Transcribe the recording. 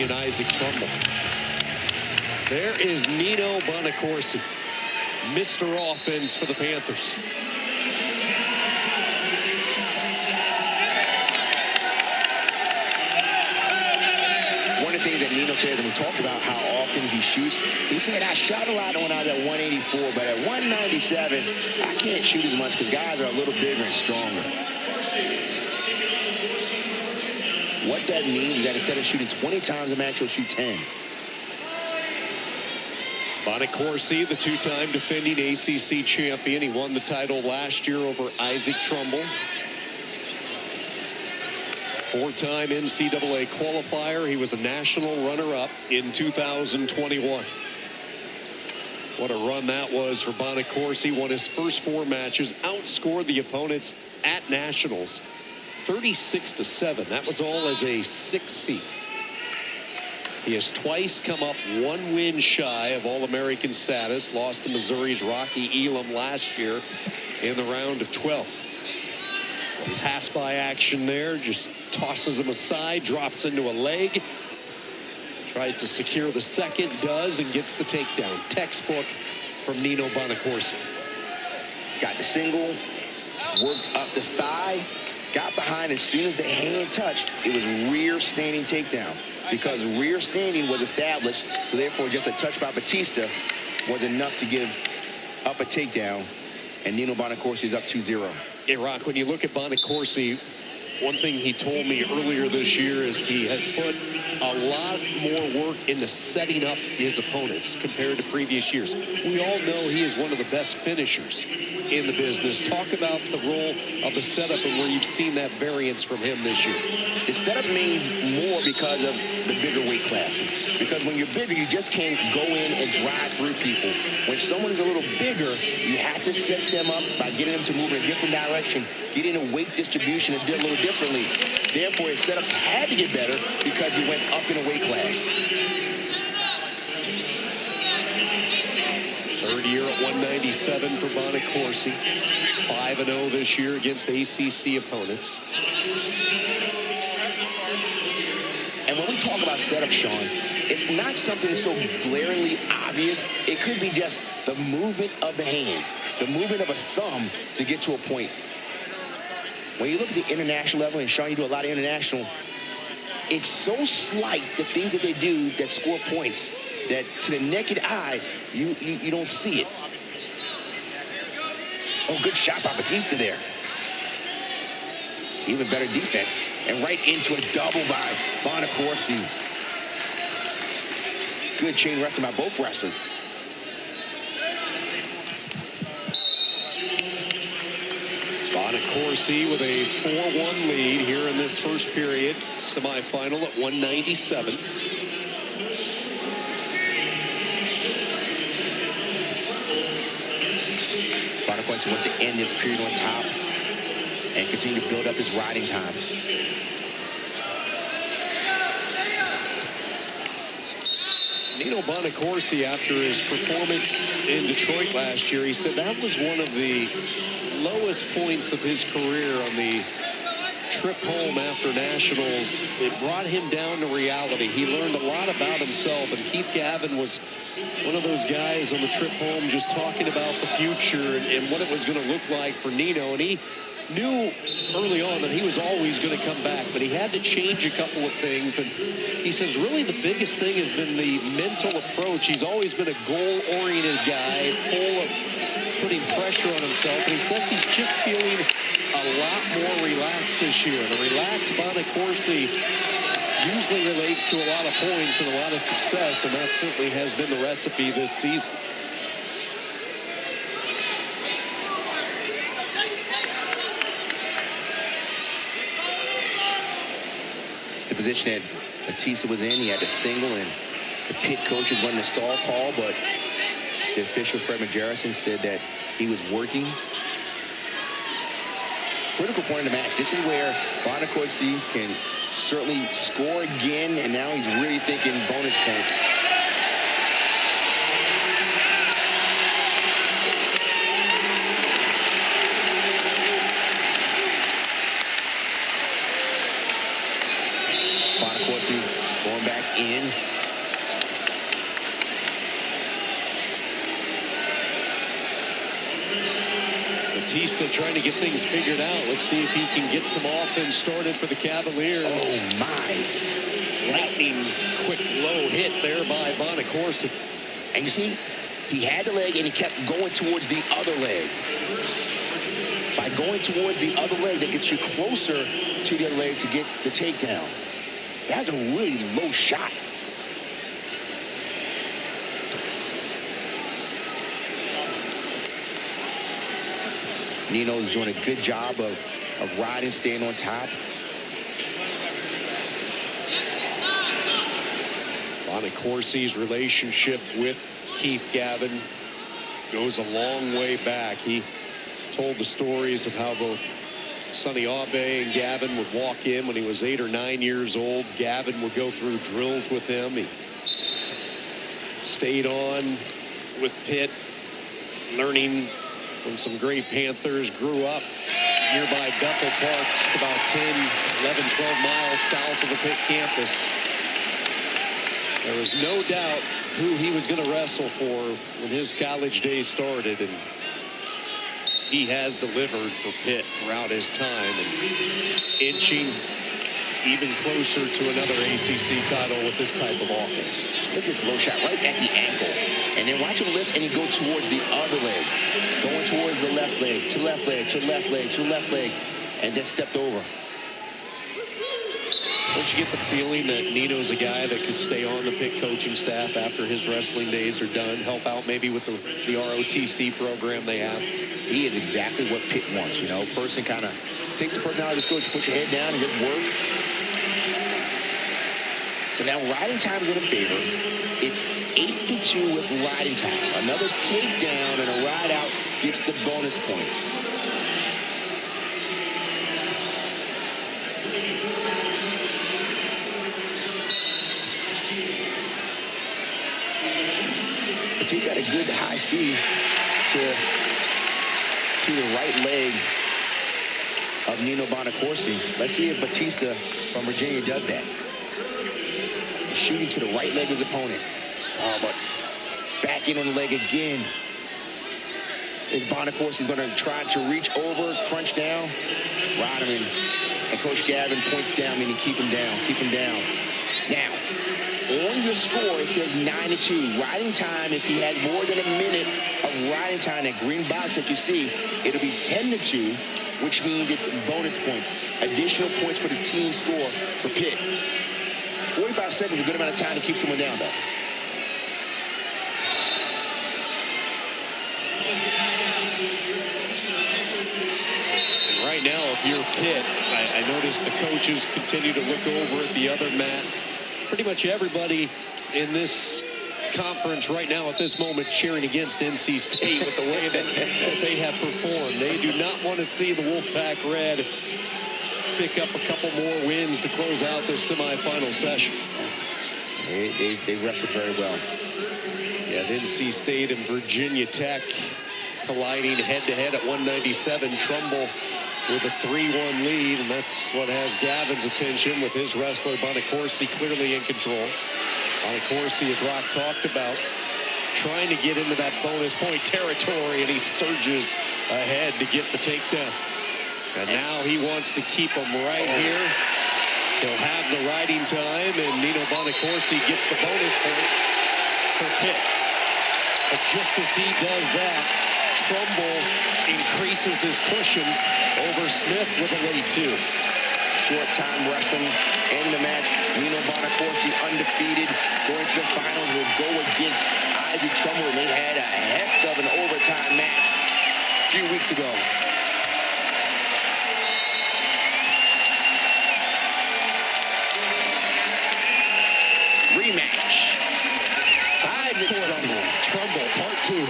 and Isaac Trumbull. There is Nino Bonaccorsi, Mr. Offense for the Panthers. One of the things that Nino says, and we talked about how often he shoots, he said, I shot a lot when I was at 184, but at 197, I can't shoot as much because guys are a little bigger and stronger. What that means is that instead of shooting 20 times a match, he'll shoot 10. Bonaccorsi, the two-time defending ACC champion. He won the title last year over Isaac Trumbull. Four-time NCAA qualifier. He was a national runner-up in 2021. What a run that was for Bonaccorsi. Won his first 4 matches, outscored the opponents at nationals 36-7. That was all as a 6th seed. He has twice come up 1 win shy of All-American status. Lost to Missouri's Rocky Elam last year in the round of 12. Pass by action there, just tosses him aside, drops into a leg. Tries to secure the second, does, and gets the takedown. Textbook from Nino Bonaccorsi. Got the single, worked up the thigh, got behind as soon as the hand touched. It was rear standing takedown because rear standing was established, so therefore just a touch by Battista was enough to give up a takedown, and Nino Bonaccorsi is up 2-0. Hey, Rock, when you look at Bonaccorsi, one thing he told me earlier this year is he has put a lot more work into setting up his opponents compared to previous years. We all know he is one of the best finishers in the business. Talk about the role of the setup and where you've seen that variance from him this year. The setup means more because of the bigger weight classes. Because when you're bigger, you just can't go in and drive through people. When someone is a little bigger, you have to set them up by getting them to move in a different direction, getting a weight distribution a little differently. Therefore, his setups had to get better because he went up in a weight class. Third year at 197 for Bonaccorsi. 5-0 this year against ACC opponents. And when we talk about setup, Sean, it's not something so glaringly obvious. It could be just the movement of the hands, the movement of a thumb to get to a point. When you look at the international level, and Sean, you do a lot of international, it's so slight, the things that they do that score points, that to the naked eye, you don't see it. Oh, good shot by Battista there. Even better defense. And right into a double by Bonaccorsi. Good chain wrestling by both wrestlers. Bonaccorsi with a 4-1 lead here in this first period. Semifinal at 197. Bonaccorsi wants to end this period on top and continue to build up his riding time. Nino Bonaccorsi, after his performance in Detroit last year, he said that was one of the lowest points of his career on the trip home after nationals. It brought him down to reality. He learned a lot about himself, and Keith Gavin was one of those guys on the trip home just talking about the future and what it was going to look like for Nino. And he knew early on that he was always going to come back, but he had to change a couple of things. And he says really the biggest thing has been the mental approach. He's always been a goal-oriented guy, full of putting pressure on himself. And he says he's just feeling a lot more relaxed this year. And a relaxed Bonaccorsi usually relates to a lot of points and a lot of success, and that certainly has been the recipe this season. The position that Battista was in, he had a single, and the Pitt coaches running a stall call, but the official, Fred McJarrison, said that he was working. Critical point of the match. This is where Bonaccorsi can certainly score again, and now he's really thinking bonus points. Bonaccorsi going back in. Battista trying to get things figured out. Let's see if he can get some offense started for the Cavaliers. Oh, my. Lightning quick low hit there by Bonaccorsi. And you see, he had the leg and he kept going towards the other leg. By going towards the other leg, that gets you closer to the other leg to get the takedown. That's a really low shot. Nino's doing a good job of riding, staying on top. Bonaccorsi's relationship with Keith Gavin goes a long way back. He told the stories of how both Sonny Abe and Gavin would walk in when he was 8 or 9 years old. Gavin would go through drills with him. He stayed on with Pitt, learning from some great Panthers, grew up nearby Bethel Park, just about 10, 11, 12 miles south of the Pitt campus. There was no doubt who he was going to wrestle for when his college days started, and he has delivered for Pitt throughout his time and inching even closer to another ACC title with this type of offense. Look at this low shot right at the ankle. And then watch him lift and he go towards the other leg. Going towards the left leg, to left leg, to left leg, to left leg, and then stepped over. Don't you get the feeling that Nino's a guy that could stay on the Pitt coaching staff after his wrestling days are done, help out maybe with the ROTC program they have? He is exactly what Pitt wants, you know. Person kind of takes the personality of the coach, put your head down and just work. So now riding time is in a favor. It's 8-2 with riding time. Another takedown and a ride out gets the bonus points. Battista had a good high C to the right leg of Nino Bonaccorsi. Let's see if Battista from Virginia does that. Shooting to the right leg of his opponent. Oh, but back in on the leg again. Is Bonaccorsi's going to try to reach over, crunch down, ride him in. And Coach Gavin points down, meaning keep him down, keep him down. Now, on your score, it says 9-2. Riding time, if he had more than a minute of riding time, that green box that you see, it'll be 10-2, which means it's bonus points. Additional points for the team score for Pitt. 45 seconds is a good amount of time to keep someone down, though. And right now, if you're Pitt, I noticed the coaches continue to look over at the other mat. Pretty much everybody in this conference right now at this moment cheering against NC State with the way that they have performed. They do not want to see the Wolfpack Red pick up a couple more wins to close out this semifinal session. They wrestled very well. Yeah, NC State and Virginia Tech colliding head-to-head at 197. Trumbull with a 3-1 lead, and that's what has Gavin's attention with his wrestler Bonaccorsi clearly in control. Bonaccorsi, as Rock talked about, trying to get into that bonus point territory, and he surges ahead to get the takedown. And now he wants to keep him right here. He'll have the riding time, and Nino Bonaccorsi gets the bonus point for Pitt. But just as he does that, Trumbull increases his cushion over Smith with a late 2. Short time wrestling in the match. Nino Bonaccorsi undefeated, going to the finals, will go against Isaac Trumbull. They had a heck of an overtime match a few weeks ago. Rematch. Isaac Trumbull. Trumbull, part 2.